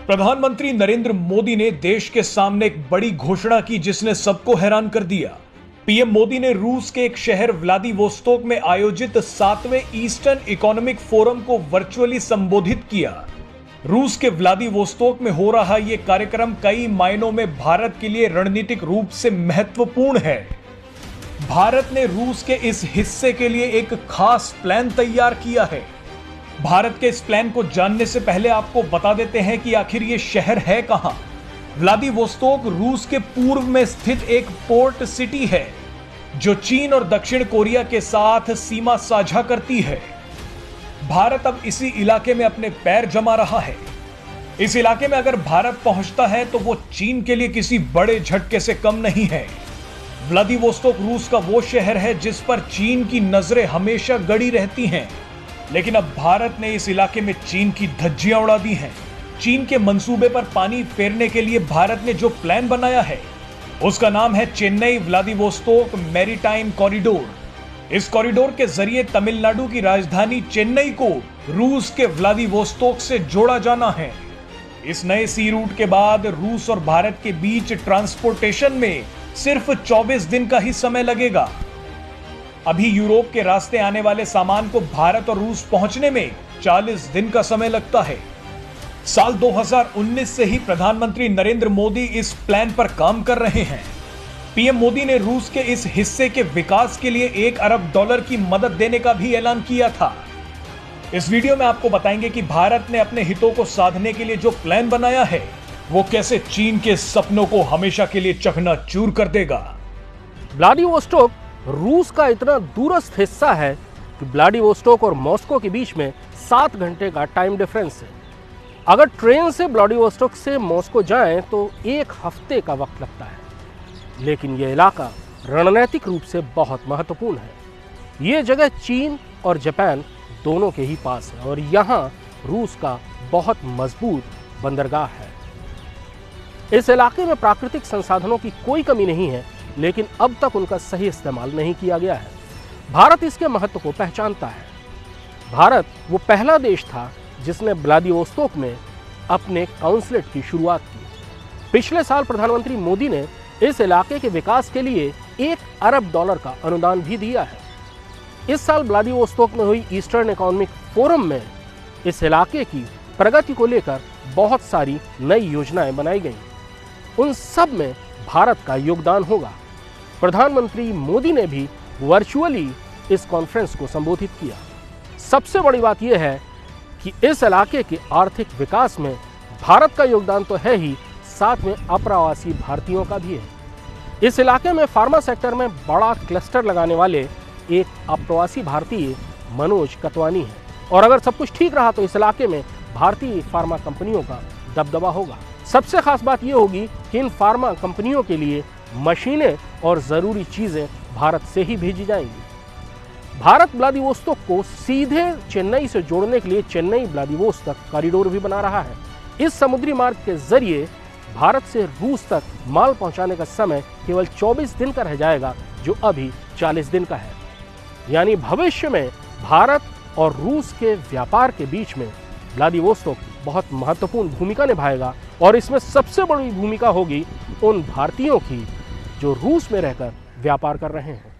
प्रधानमंत्री नरेंद्र मोदी ने देश के सामने एक बड़ी घोषणा की जिसने सबको हैरान कर दिया। पीएम मोदी ने रूस के एक शहर व्लादिवोस्तोक में आयोजित 7वें ईस्टर्न इकोनॉमिक फोरम को वर्चुअली संबोधित किया। रूस के व्लादिवोस्तोक में हो रहा यह कार्यक्रम कई मायनों में भारत के लिए रणनीतिक रूप से महत्वपूर्ण है। भारत ने रूस के इस हिस्से के लिए एक खास प्लान तैयार किया है। भारत के इस प्लान को जानने से पहले आपको बता देते हैं कि आखिर ये शहर है कहां। व्लादिवोस्तोक रूस के पूर्व में स्थित एक पोर्ट सिटी है जो चीन और दक्षिण कोरिया के साथ सीमा साझा करती है। भारत अब इसी इलाके में अपने पैर जमा रहा है। इस इलाके में अगर भारत पहुंचता है तो वो चीन के लिए किसी बड़े झटके से कम नहीं है। व्लादिवोस्तोक रूस का वो शहर है जिस पर चीन की नजरें हमेशा गड़ी रहती हैं, लेकिन अब भारत ने इस इलाके में चीन की धज्जियां उड़ा दी हैं। चीन के मंसूबे पर पानी फेरने के लिए भारत ने जो प्लान बनाया है उसका नाम है चेन्नई व्लादिवोस्तोक मैरीटाइम कॉरिडोर। इस कॉरिडोर के जरिए तमिलनाडु की राजधानी चेन्नई को रूस के व्लादिवोस्तोक से जोड़ा जाना है। इस नए सी रूट के बाद रूस और भारत के बीच ट्रांसपोर्टेशन में सिर्फ 24 दिन का ही समय लगेगा। अभी यूरोप के रास्ते आने वाले सामान को भारत और रूस पहुंचने में 40 दिन का समय लगता है। साल 2019 से ही प्रधानमंत्री नरेंद्र मोदी इस प्लान पर काम कर रहे हैं। पीएम मोदी ने रूस के इस हिस्से के विकास के लिए $1 अरब की मदद देने का भी ऐलान किया था। इस वीडियो में आपको बताएंगे कि भारत ने अपने हितों को साधने के लिए जो प्लान बनाया है वो कैसे चीन के सपनों को हमेशा के लिए चकनाचूर कर देगा। व्लादिवोस्तोक रूस का इतना दूरस्थ हिस्सा है कि व्लादिवोस्तोक और मॉस्को के बीच में 7 घंटे का टाइम डिफरेंस है। अगर ट्रेन से व्लादिवोस्तोक से मॉस्को जाएं तो 1 हफ्ते का वक्त लगता है। लेकिन यह इलाका रणनीतिक रूप से बहुत महत्वपूर्ण है। ये जगह चीन और जापान दोनों के ही पास है और यहाँ रूस का बहुत मजबूत बंदरगाह है। इस इलाके में प्राकृतिक संसाधनों की कोई कमी नहीं है, लेकिन अब तक उनका सही इस्तेमाल नहीं किया गया है। भारत इसके महत्व को पहचानता है। भारत वो पहला देश था जिसने व्लादिवोस्तोक में अपने काउंसलेट की शुरुआत की। पिछले साल प्रधानमंत्री मोदी ने इस इलाके के विकास के लिए $1 अरब का अनुदान भी दिया है। इस साल व्लादिवोस्तोक में हुई ईस्टर्न इकोनॉमिक फोरम में इस इलाके की प्रगति को लेकर बहुत सारी नई योजनाएं बनाई गई। उन सब में भारत का योगदान होगा। प्रधानमंत्री मोदी ने भी वर्चुअली इस कॉन्फ्रेंस को संबोधित किया। सबसे बड़ी बात यह है कि इस इलाके के आर्थिक विकास में भारत का योगदान तो है ही, साथ में अप्रवासी भारतीयों का भी है। इस इलाके में फार्मा सेक्टर में बड़ा क्लस्टर लगाने वाले एक अप्रवासी भारतीय मनोज कतवानी है और अगर सब कुछ ठीक रहा तो इस इलाके में भारतीय फार्मा कंपनियों का दबदबा होगा। सबसे खास बात यह होगी कि इन फार्मा कंपनियों के लिए मशीनें और जरूरी चीजें भारत से ही भेजी जाएंगी। भारत व्लादिवोस्तोक को सीधे चेन्नई से जोड़ने के लिए चेन्नई व्लादिवोस्तोक कॉरिडोर भी बना रहा है। इस समुद्री मार्ग के जरिए भारत से रूस तक माल पहुंचाने का समय केवल 24 दिन का रह जाएगा, जो अभी 40 दिन का है। यानी भविष्य में भारत और रूस के व्यापार के बीच में व्लादिवोस्तोक बहुत महत्वपूर्ण भूमिका निभाएगा और इसमें सबसे बड़ी भूमिका होगी उन भारतीयों की जो रूस में रहकर व्यापार कर रहे हैं।